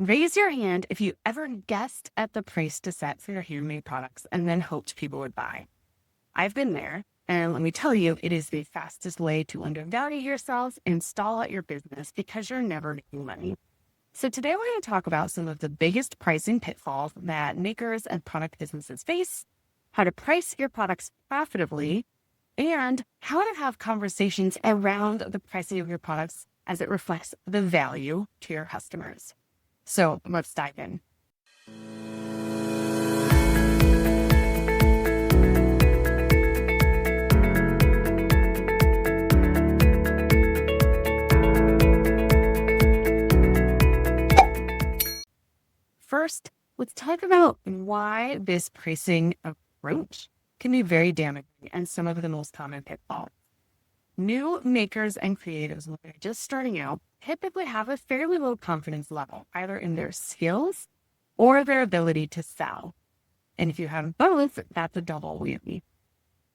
Raise your hand if you ever guessed at the price to set for your handmade products and then hoped people would buy. I've been there, and let me tell you, it is the fastest way to undervalue yourselves and stall out your business because you're never making money. So today we're going to talk about some of the biggest pricing pitfalls that makers and product businesses face, how to price your products profitably, and how to have conversations around the pricing of your products as it reflects the value to your customers. So let's dive in. First, let's talk about why this pricing approach can be very damaging and some of the most common pitfalls. New makers and creatives, when they're just starting out, typically have a fairly low confidence level, either in their skills or their ability to sell. And if you have both, that's a double whammy.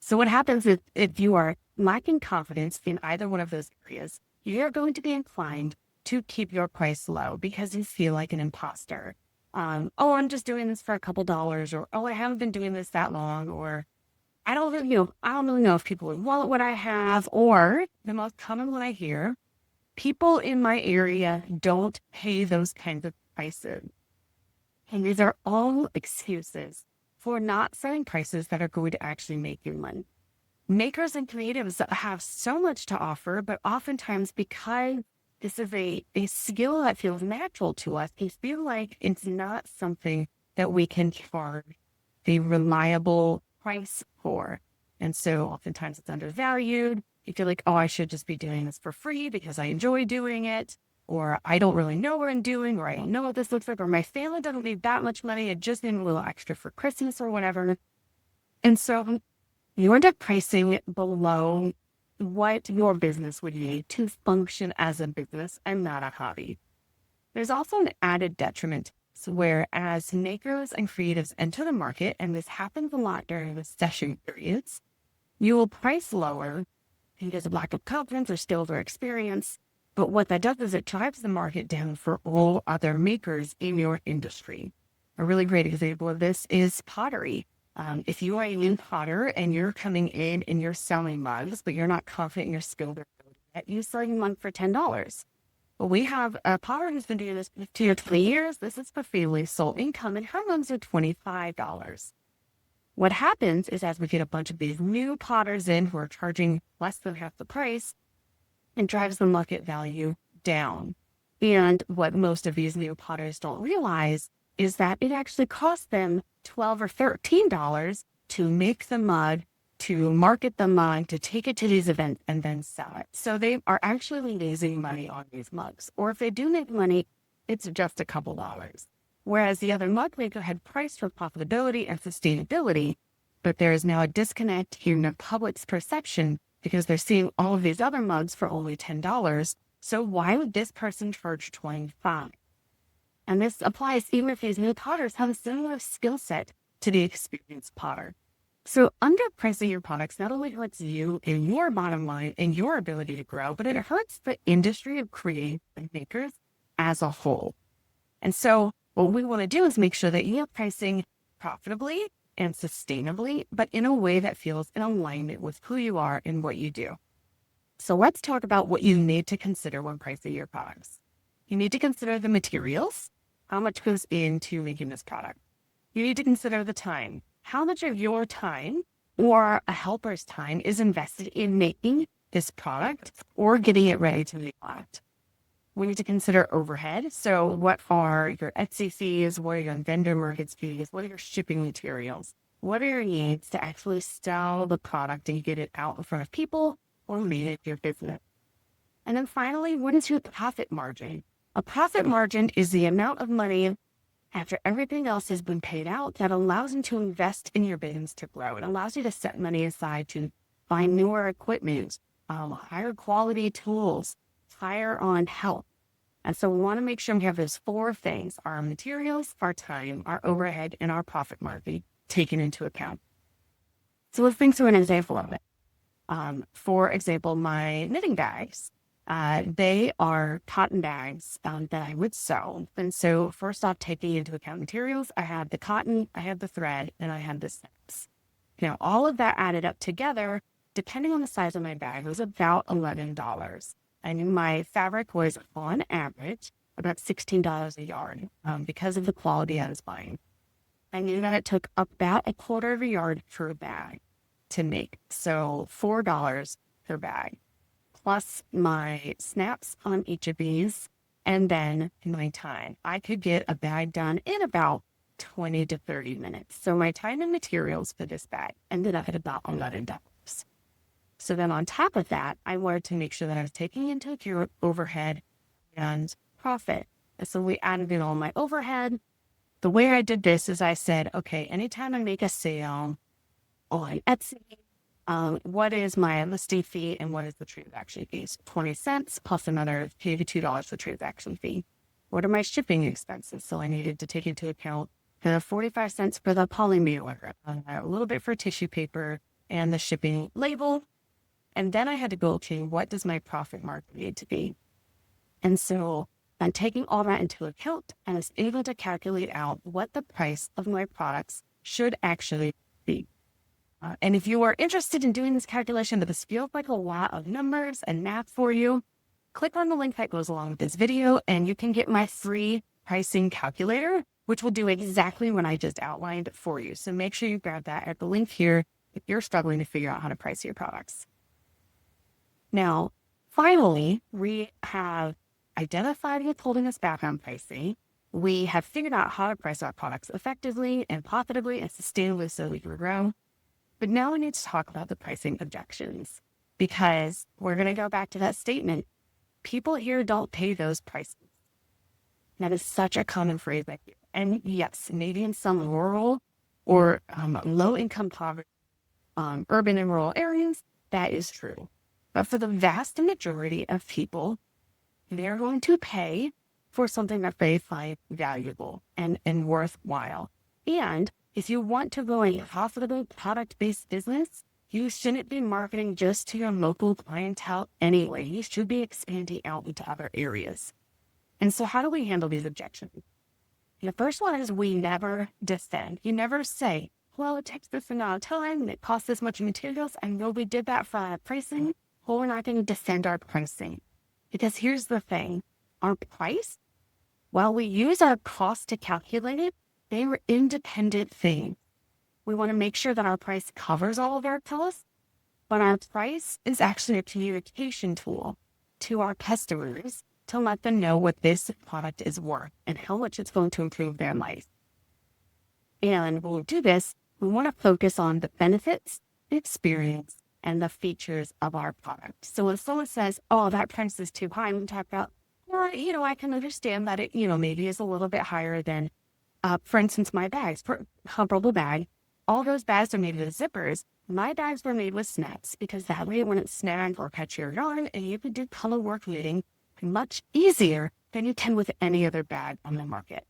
So what happens is if you are lacking confidence in either one of those areas, you're going to be inclined to keep your price low because you feel like an imposter. Oh, I'm just doing this for a couple dollars, or oh, I haven't been doing this that long, or I don't really know if people would want what I have, or the most common one I hear, people in my area don't pay those kinds of prices. And these are all excuses for not setting prices that are going to actually make you money. Makers and creatives have so much to offer, but oftentimes because this is a skill that feels natural to us, we feel like it's not something that we can charge a reliable price for. And so oftentimes it's undervalued. You feel like, oh, I should just be doing this for free because I enjoy doing it, or I don't really know what I'm doing, or I don't know what this looks like, or my family doesn't need that much money. I just need a little extra for Christmas or whatever. And so you end up pricing below what your business would need to function as a business and not a hobby. There's also an added detriment. So whereas makers and creatives enter the market, and this happens a lot during recession periods, you will price lower because of lack of confidence or skills or experience. But what that does is it drives the market down for all other makers in your industry. A really great example of this is pottery. If you are a new potter and you're coming in and you're selling mugs, but you're not confident in your skill, you sell your mug for $10. Well, we have a potter who's been doing this for 2 or 3 years. This is for family sole income, and her mugs are $25. What happens is as we get a bunch of these new potters in who are charging less than half the price, it drives the market value down. And what most of these new potters don't realize is that it actually costs them $12 or $13 to make the mug, to market the mug, to take it to these events and then sell it. So they are actually losing money on these mugs. Or if they do make money, it's just a couple dollars. Whereas the other mug maker had priced for profitability and sustainability, but there is now a disconnect in the public's perception because they're seeing all of these other mugs for only $10. So why would this person charge $25? And this applies even if these new potters have a similar skill set to the experienced potter. So underpricing your products not only hurts you in your bottom line and your ability to grow, but it hurts the industry of creative makers as a whole. And so what we want to do is make sure that you're pricing profitably and sustainably, but in a way that feels in alignment with who you are and what you do. So let's talk about what you need to consider when pricing your products. You need to consider the materials. How much goes into making this product? You need to consider the time. How much of your time or a helper's time is invested in making this product or getting it ready to be bought? We need to consider overhead. So what are your Etsy fees? What are your vendor markets fees? What are your shipping materials? What are your needs to actually sell the product and get it out in front of people or manage your business? And then finally, what is your profit margin? A profit margin is the amount of money after everything else has been paid out that allows you to invest in your business to grow. It allows you to set money aside to buy newer equipment, higher quality tools, hire on help. And so we want to make sure we have those 4 things: our materials, our time, our overhead, and our profit margin taken into account. So let's think through an example of it. For example, my knitting bags. They are cotton bags that I would sew. And so first off, taking into account materials, I had the cotton, I had the thread, and I had the snaps. Now, all of that added up together, depending on the size of my bag, was about $11. I knew my fabric was on average about $16 a yard because of the quality I was buying. I knew that it took about a quarter of a yard per bag to make. So $4 per bag, plus my snaps on each of these, and then my time. I could get a bag done in about 20 to 30 minutes. So my time and materials for this bag ended up at about $11. So then on top of that, I wanted to make sure that I was taking into account overhead and profit. And so we added in all my overhead. The way I did this is I said, okay, anytime I make a sale on Etsy, what is my listing fee and what is the transaction fee? So 20 cents plus another $82 for transaction fee. What are my shipping expenses? So I needed to take into account the 45 cents for the polymailer, a little bit for tissue paper and the shipping label. And then I had to go, okay, what does my profit margin need to be? And so I'm taking all that into account and is able to calculate out what the price of my products should actually be. And if you are interested in doing this calculation, that this feels like a lot of numbers and math for you, click on the link that goes along with this video and you can get my free pricing calculator, which will do exactly what I just outlined for you. So make sure you grab that at the link here if you're struggling to figure out how to price your products. Now, finally, we have identified what's holding us back on pricing. We have figured out how to price our products effectively and profitably and sustainably so we can grow. But now we need to talk about the pricing objections, because we're going to go back to that statement. People here don't pay those prices. That is such a common phrase I hear. And yes, maybe in some rural or low-income poverty, urban and rural areas, that is true. But for the vast majority of people, they're going to pay for something that they find valuable and worthwhile. And if you want to grow a profitable product-based business, you shouldn't be marketing just to your local clientele anyway. You should be expanding out into other areas. And so how do we handle these objections? The first one is we never defend. You never say, well, it takes this amount of time and it costs this much in materials. I know we did that for our pricing. Well, we're not going to defend our pricing. Because here's the thing, our price, while we use our cost to calculate it, they are independent things. We want to make sure that our price covers all of our costs, but our price is actually a communication tool to our customers to let them know what this product is worth and how much it's going to improve their life. And when we do this, we want to focus on the benefits, the experience, and the features of our product. So when someone says, oh, that price is too high, we talk about, well, I can understand that it, maybe is a little bit higher than, for instance, my bags, comparable bag. All those bags are made with zippers. My bags were made with snaps because that way it wouldn't snag or catch your yarn, and you could do color work knitting much easier than you can with any other bag on the market.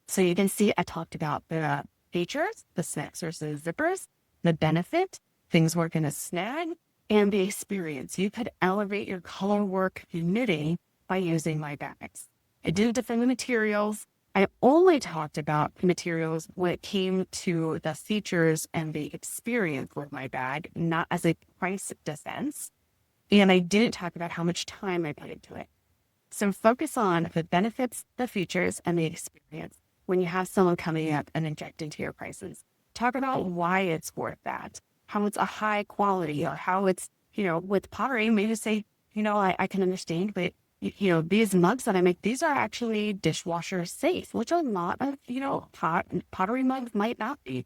So you can see I talked about the features, the snaps versus zippers, the benefit, things weren't going to snag, and the experience. You could elevate your color work knitting by using my bags. I didn't defend the materials. I only talked about materials when it came to the features and the experience with my bag, not as a price defense. And I didn't talk about how much time I put into it. So focus on the benefits, the features, and the experience when you have someone coming up and injecting to your prices. Talk about why it's worth that, how it's a high quality, or how it's, with pottery, maybe say, I can understand, but these mugs that I make, these are actually dishwasher safe, which a lot of, pottery mugs might not be.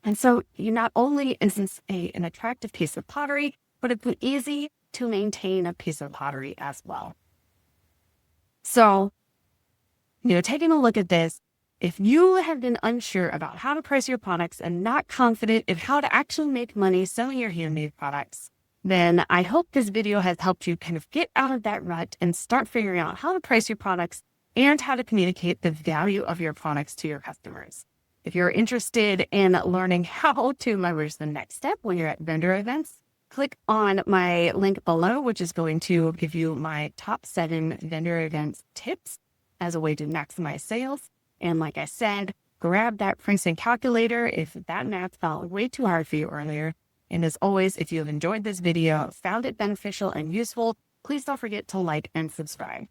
And so not only is this an attractive piece of pottery, but it's easy to maintain a piece of pottery as well. So, taking a look at this, if you have been unsure about how to price your products and not confident in how to actually make money selling your handmade products, then I hope this video has helped you kind of get out of that rut and start figuring out how to price your products and how to communicate the value of your products to your customers. If you're interested in learning how to leverage the next step when you're at vendor events, click on my link below, which is going to give you my top 7 vendor events tips as a way to maximize sales. And like I said, grab that pricing calculator if that math felt way too hard for you earlier. And as always, if you have enjoyed this video, found it beneficial and useful, please don't forget to like and subscribe.